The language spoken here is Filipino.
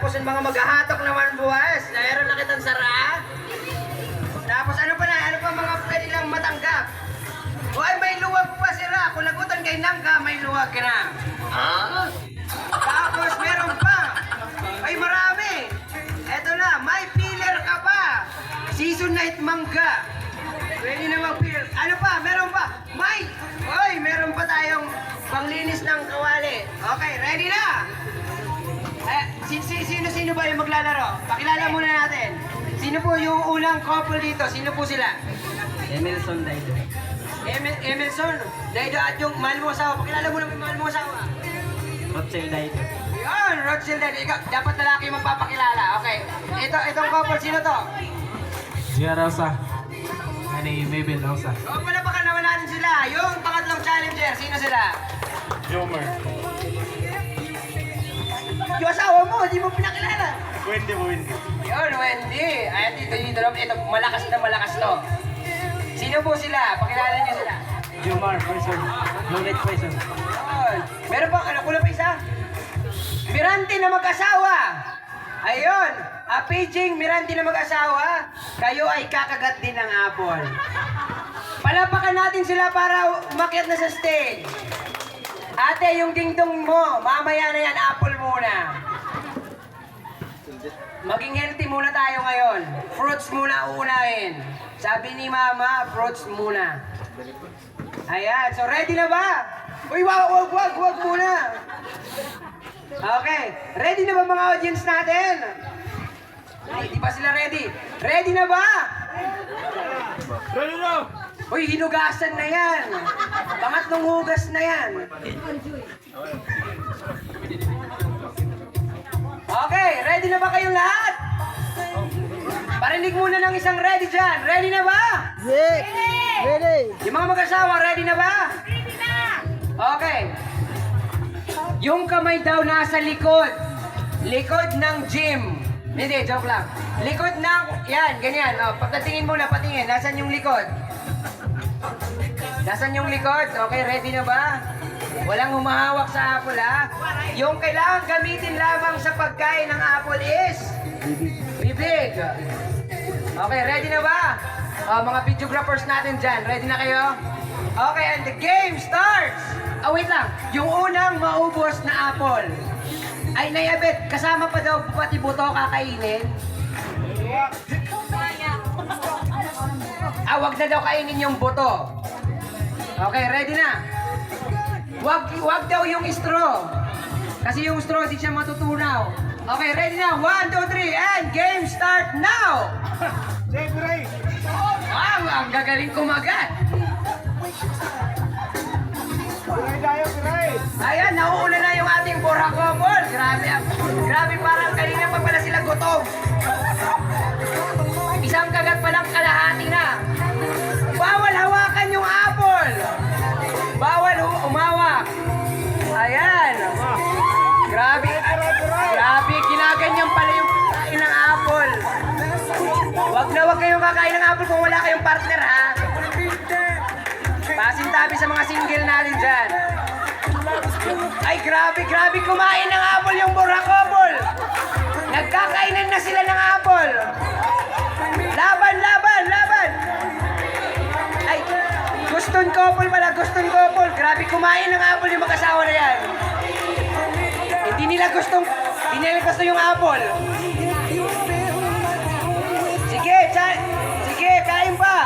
Tapos ang mga maghahatok naman buwas, meron na kitang sara. Tapos ano pa mga pwede lang matanggap? Hoy, may luwag pa sira. Kung lagutan kay Nangka, may luwag ka na. Tapos meron pa. Ay, marami. Eto na, may filler ka pa. Season night mangga. Pwede na mag-filler. Ano pa? Meron pa. Meron pa tayong panglinis ng kawali. Okay, ready na? Sino ba yung maglalaro? Pakilala muna natin. Sino po yung unang couple dito? Sino po sila? Emerson Daido. Emerson Daido at yung mahal mo asawa. Pakilala mo naman yung mahal mo asawa. Rochelle Daido. Yun, Rochelle Daido. Ikaw, dapat lalaki yung magpapakilala. Okay. Itong couple, sino to? Gia Rosa. Ani Mabel Rosa. O, palapakan naman natin sila. Yung pangatlong challenger, sino sila? Jomer. Yung asawa mo, hindi mo pinakilala. Wendy. Yun, Wendy. Ay, dito, ito, malakas na malakas to. Sino po sila? Pakilala niyo sila. Jomar, person. Lulit person. Yun. Meron pa, kulang pa isa? Mirante na mag-asawa. Ayun, Paging Mirante na mag-asawa, kayo ay kakagat din ng apple. Palapakan natin sila para umakyat na sa stage. Ate, yung dingdong mo, mamaya na yan, apple muna. Maging healthy muna tayo ngayon. Fruits muna uunahin. Sabi ni Mama, fruits muna. Ayan, so ready na ba? Uy, wag muna. Okay, ready na ba mga audience natin? Di ba sila ready? Ready na ba? Ready na! Uy, hinugasan na yan. Pangatlong hugas na yan. Okay, ready na ba kayong lahat? Parinig muna ng isang ready dyan. Ready na ba? Yes! Ready! Yung mga mag-asawa, ready na ba? Ready na! Okay. Yung kamay daw nasa likod. Likod ng gym. Hindi, joke lang. Likod ng, yan, ganyan. O, pagkatingin mo na, patingin. Nasaan yung likod? Nasaan yung likod? Okay, ready na ba? Walang humahawak sa apple, ha? Yung kailangan gamitin lamang sa pagkain ng apple is? Bibig. Okay, ready na ba? Mga videographers natin dyan, ready na kayo? Okay, and the game starts! Wait lang. Yung unang maubos na apple ay nayabit. Kasama pa daw pati buto kakainin. Wag na daw kainin yung buto. Okay, ready na? Wag daw yung straw. Kasi yung straw di siya matutunaw. Okay, ready na? 1, 2, 3, and game start now! Ang gagaling kumagat. Ayan, nauuna na yung ating Boracobol. Grabe parang kanina pa pala sila gutom. Isang kagat pa lang kalahati na. Bawal hawakan yung apple. Bawal umawak. Ayan. Grabe, ginaganyan pala yung kain ng apple. Wag kayong kakain ng apple kung wala kayong partner, ha? Pasintabi sa mga single natin dyan. Ay, grabe kumain ng apple yung Boracobol. Nagkakainan na sila ng apple. Laban! Ay, Guston couple pala, Guston couple. Grabe kumain ng apple yung mag-asawa na yan. Hindi nila gusto yung apple. Sige, kain pa.